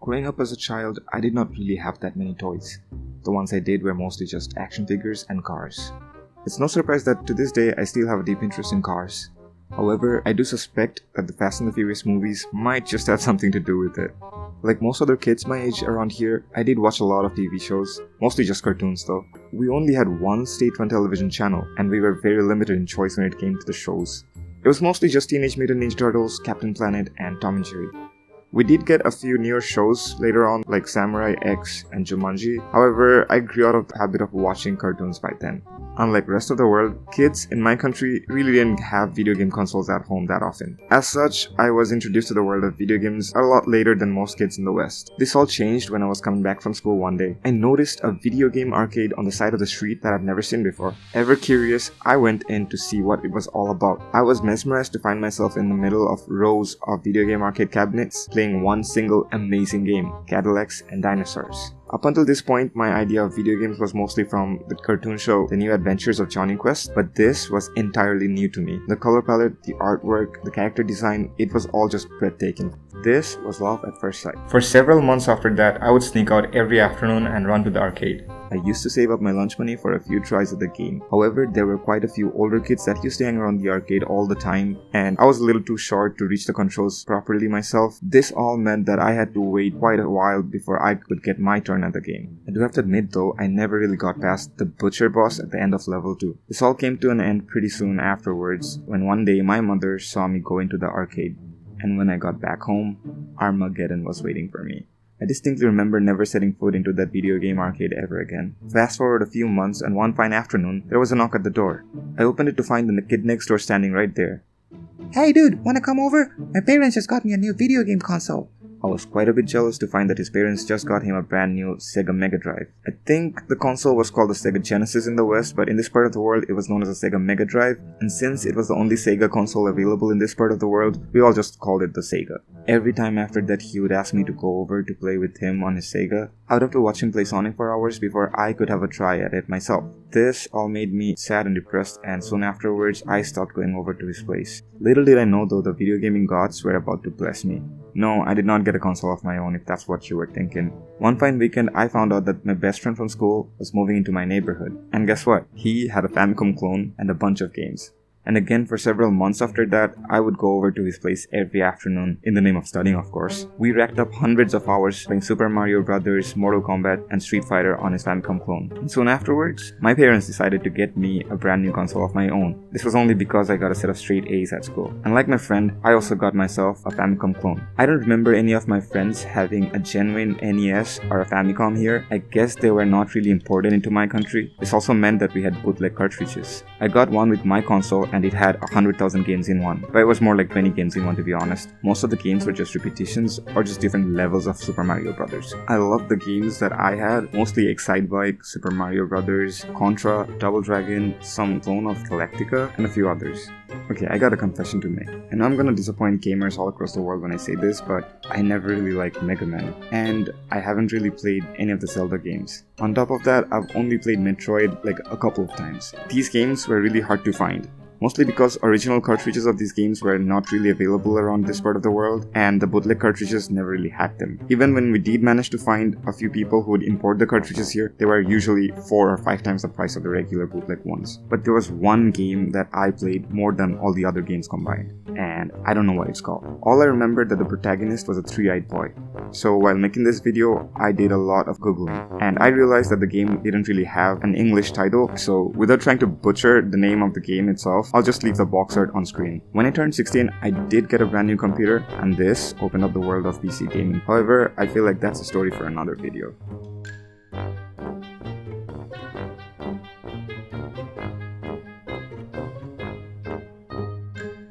Growing up as a child, I did not really have that many toys. The ones I did were mostly just action figures and cars. It's no surprise that to this day I still have a deep interest in cars. However, I do suspect that the Fast and the Furious movies might just have something to do with it. Like most other kids my age around here, I did watch a lot of TV shows, mostly just cartoons though. We only had one state-run television channel, and we were very limited in choice when it came to the shows. It was mostly just Teenage Mutant Ninja Turtles, Captain Planet, and Tom and Jerry. We did get a few newer shows later on like Samurai X and Jumanji, however, I grew out of the habit of watching cartoons by then. Unlike rest of the world, kids in my country really didn't have video game consoles at home that often. As such, I was introduced to the world of video games a lot later than most kids in the West. This all changed when I was coming back from school one day. I noticed a video game arcade on the side of the street that I've never seen before. Ever curious, I went in to see what it was all about. I was mesmerized to find myself in the middle of rows of video game arcade cabinets playing one single amazing game, Cadillacs and Dinosaurs. Up until this point, my idea of video games was mostly from the cartoon show The New Adventures of Johnny Quest, but this was entirely new to me. The color palette, the artwork, the character design, it was all just breathtaking. This was love at first sight. For several months after that, I would sneak out every afternoon and run to the arcade. I used to save up my lunch money for a few tries at the game. However, there were quite a few older kids that used to hang around the arcade all the time, and I was a little too short to reach the controls properly myself. This all meant that I had to wait quite a while before I could get my turn at the game. I do have to admit though, I never really got past the butcher boss at the end of level 2. This all came to an end pretty soon afterwards, when one day my mother saw me go into the arcade. And when I got back home, Armageddon was waiting for me. I distinctly remember never setting foot into that video game arcade ever again. Fast forward a few months, and one fine afternoon, there was a knock at the door. I opened it to find the kid next door standing right there. "Hey dude, wanna come over? My parents just got me a new video game console." I was quite a bit jealous to find that his parents just got him a brand new Sega Mega Drive. I think the console was called the Sega Genesis in the West, but in this part of the world it was known as the Sega Mega Drive, and since it was the only Sega console available in this part of the world, we all just called it the Sega. Every time after that he would ask me to go over to play with him on his Sega. I would have to watch him play Sonic for hours before I could have a try at it myself. This all made me sad and depressed, and soon afterwards I stopped going over to his place. Little did I know though, the video gaming gods were about to bless me. No, I did not get a console of my own if that's what you were thinking. One fine weekend, I found out that my best friend from school was moving into my neighborhood. And guess what? He had a Famicom clone and a bunch of games. And again, for several months after that, I would go over to his place every afternoon, in the name of studying of course. We racked up hundreds of hours playing Super Mario Bros., Mortal Kombat, and Street Fighter on his Famicom clone. And soon afterwards, my parents decided to get me a brand new console of my own. This was only because I got a set of straight A's at school. And like my friend, I also got myself a Famicom clone. I don't remember any of my friends having a genuine NES or a Famicom here. I guess they were not really imported into my country. This also meant that we had bootleg cartridges. I got one with my console and it had 100,000 games in one, but it was more like 20 games in one to be honest. Most of the games were just repetitions or just different levels of Super Mario Bros. I loved the games that I had, mostly Excitebike, Super Mario Bros., Contra, Double Dragon, some clone of Galactica, and a few others. Okay, I got a confession to make, and I'm gonna disappoint gamers all across the world when I say this, but I never really liked Mega Man, and I haven't really played any of the Zelda games. On top of that, I've only played Metroid like a couple of times. These games were really hard to find. Mostly because original cartridges of these games were not really available around this part of the world, and the bootleg cartridges never really had them. Even when we did manage to find a few people who would import the cartridges here, they were usually 4 or 5 times the price of the regular bootleg ones. But there was one game that I played more than all the other games combined, and I don't know what it's called. All I remember that the protagonist was a 3-eyed boy. So while making this video, I did a lot of googling, and I realized that the game didn't really have an English title, so without trying to butcher the name of the game itself, I'll just leave the box art on screen. When I turned 16, I did get a brand new computer, and this opened up the world of PC gaming. However, I feel like that's a story for another video.